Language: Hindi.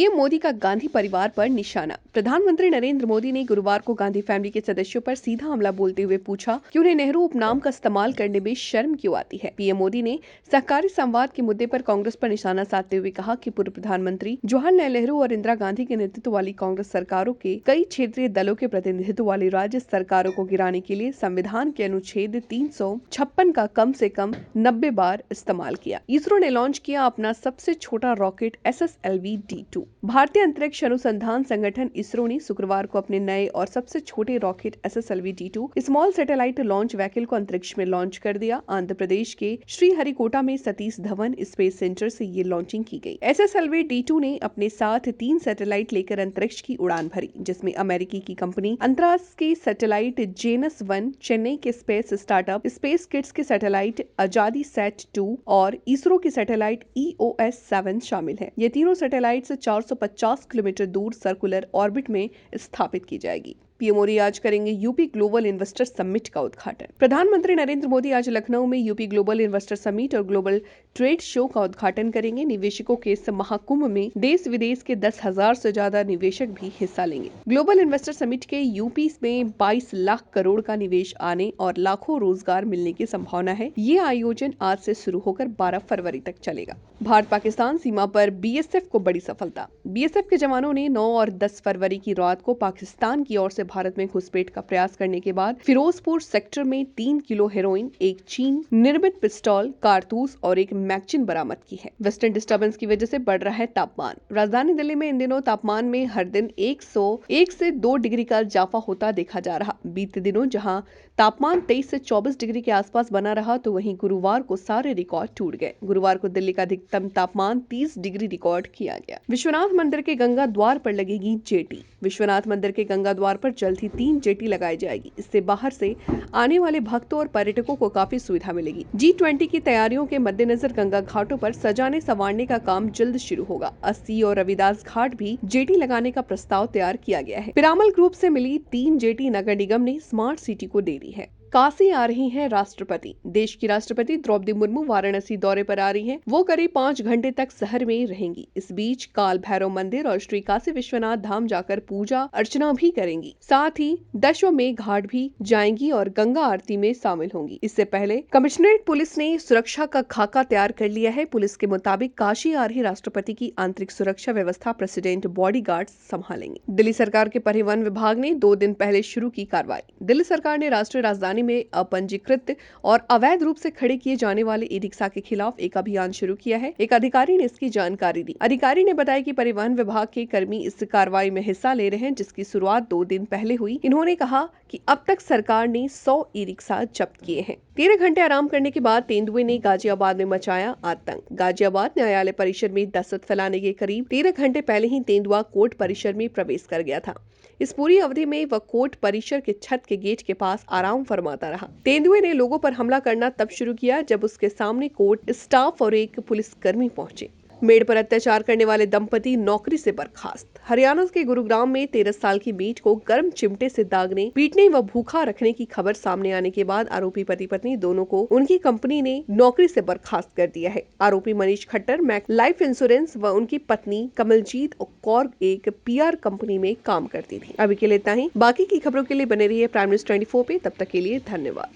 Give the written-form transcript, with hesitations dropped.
पीएम मोदी का गांधी परिवार पर निशाना। प्रधानमंत्री नरेंद्र मोदी ने गुरुवार को गांधी फैमिली के सदस्यों पर सीधा हमला बोलते हुए पूछा कि उन्हें नेहरू उपनाम का इस्तेमाल करने में शर्म क्यों आती है। पीएम मोदी ने सहकारी संवाद के मुद्दे पर कांग्रेस पर निशाना साधते हुए कहा कि पूर्व प्रधानमंत्री जवाहरलाल नेहरू और इंदिरा गांधी के नेतृत्व वाली कांग्रेस सरकारों के कई क्षेत्रीय दलों के प्रतिनिधित्व वाली राज्य सरकारों को गिराने के लिए संविधान के अनुच्छेद 356 का कम से कम 90 बार इस्तेमाल किया। इसरो ने लॉन्च किया अपना सबसे छोटा रॉकेट SSLV-D2। भारतीय अंतरिक्ष अनुसंधान संगठन इसरो ने शुक्रवार को अपने नए और सबसे छोटे rocket SSLV-D2 small satellite launch vehicle को अंतरिक्ष में लॉन्च कर दिया। आंध्र प्रदेश के श्रीहरिकोटा में सतीश धवन स्पेस सेंटर से ये लॉन्चिंग की गई। SSLV-D2 ने अपने साथ 3 सैटेलाइट लेकर अंतरिक्ष की उड़ान भरी, जिसमें अमेरिकी की कंपनी अंतरास के सैटेलाइट जेनस 1, चेन्नई के स्पेस स्टार्टअप स्पेस किड्स के सैटेलाइट आजादी सैट 2 और इसरो की सैटेलाइट EOS 7 शामिल है। ये तीनों सैटेलाइट 450 किलोमीटर दूर सर्कुलर ऑर्बिट में स्थापित की जाएगी। पीएम मोदी आज करेंगे यूपी ग्लोबल इन्वेस्टर समिट का उद्घाटन। प्रधानमंत्री नरेंद्र मोदी आज लखनऊ में यूपी ग्लोबल इन्वेस्टर समिट और ग्लोबल ट्रेड शो का उद्घाटन करेंगे। निवेशकों के इस महाकुंभ में देश विदेश के 10,000 से ज्यादा निवेशक भी हिस्सा लेंगे। ग्लोबल इन्वेस्टर समिट के यूपी में 22 लाख करोड़ का निवेश आने और लाखों रोजगार मिलने की संभावना है। ये आयोजन आज से शुरू होकर 12 फरवरी तक चलेगा। भारत पाकिस्तान सीमा पर BSF को बड़ी सफलता। BSF के जवानों ने 9 और 10 फरवरी की रात को पाकिस्तान की ओर से भारत में घुसपैठ का प्रयास करने के बाद फिरोजपुर सेक्टर में 3 किलो हेरोइन, एक चीन निर्मित पिस्टल, कारतूस और एक मैगजीन बरामद की है। वेस्टर्न डिस्टर्बेंस की वजह से बढ़ रहा है तापमान। राजधानी दिल्ली में इन दिनों तापमान में हर दिन 101 से 2 डिग्री का इजाफा होता देखा जा रहा। बीते दिनों जहां तापमान 23 से 24 डिग्री के आसपास बना रहा, तो वहीं गुरुवार को सारे रिकॉर्ड टूट गए। गुरुवार को दिल्ली का अधिकतम तापमान 30 डिग्री रिकॉर्ड किया गया। विश्वनाथ मंदिर के गंगा द्वार पर लगेगी जेटी। विश्वनाथ मंदिर के गंगा द्वार पर जल्द ही 3 जेटी लगाई जाएगी। इससे बाहर से आने वाले भक्तों और पर्यटकों को काफी सुविधा मिलेगी। G20 की तैयारियों के मद्देनजर गंगा घाटों पर सजाने संवारने का काम जल्द शुरू होगा। अस्सी और रविदास घाट भी जेटी लगाने का प्रस्ताव तैयार किया गया है। पिरामल ग्रुप से मिली 3 जेटी नगर निगम ने स्मार्ट सिटी को दे दी है। काशी आ रही हैं राष्ट्रपति। देश की राष्ट्रपति द्रौपदी मुर्मू वाराणसी दौरे पर आ रही हैं। वो करीब 5 घंटे तक शहर में रहेंगी। इस बीच काल भैरव मंदिर और श्री काशी विश्वनाथ धाम जाकर पूजा अर्चना भी करेंगी। साथ ही दशाश्वमेध घाट भी जाएंगी और गंगा आरती में शामिल होंगी। इससे पहले कमिश्नरेट पुलिस ने सुरक्षा का खाका तैयार कर लिया है। पुलिस के मुताबिक काशी आ रही राष्ट्रपति की आंतरिक सुरक्षा व्यवस्था प्रेसिडेंट बॉडीगार्ड संभालेंगे। दिल्ली सरकार के परिवहन विभाग ने 2 दिन पहले शुरू की कार्रवाई। दिल्ली सरकार ने राष्ट्रीय राजधानी में अपंजीकृत और अवैध रूप से खड़े किए जाने वाले ई-रिक्शा के खिलाफ एक अभियान शुरू किया है। एक अधिकारी ने इसकी जानकारी दी। अधिकारी ने बताया कि परिवहन विभाग के कर्मी इस कार्रवाई में हिस्सा ले रहे हैं, जिसकी शुरुआत 2 दिन पहले हुई। इन्होंने कहा कि अब तक सरकार ने 100 ई-रिक्शा जब्त किए हैं। 13 घंटे आराम करने के बाद तेंदुए ने गाजियाबाद में मचाया आतंक। गाजियाबाद न्यायालय परिसर में दहशत फैलाने के करीब 13 घंटे पहले ही तेंदुआ कोर्ट परिसर में प्रवेश कर गया था। इस पूरी अवधि में वह कोर्ट परिसर के छत के गेट के पास आराम फरमाता रहा। तेंदुए ने लोगों पर हमला करना तब शुरू किया जब उसके सामने कोर्ट स्टाफ और एक पुलिसकर्मी पहुंचे। मेड पर अत्याचार करने वाले दंपति नौकरी से बर्खास्त। हरियाणा के गुरुग्राम में 13 साल की मेड को गर्म चिमटे से दागने, पीटने व भूखा रखने की खबर सामने आने के बाद आरोपी पति पत्नी दोनों को उनकी कंपनी ने नौकरी से बर्खास्त कर दिया है। आरोपी Manish Khattar Max life insurance व उनकी पत्नी कमलजीत कौर एक PR कंपनी में काम करती थी। अभी के लिए इतना ही। बाकी की खबरों के लिए बने रहिए प्राइम न्यूज़ 24 पे। तब तक के लिए धन्यवाद।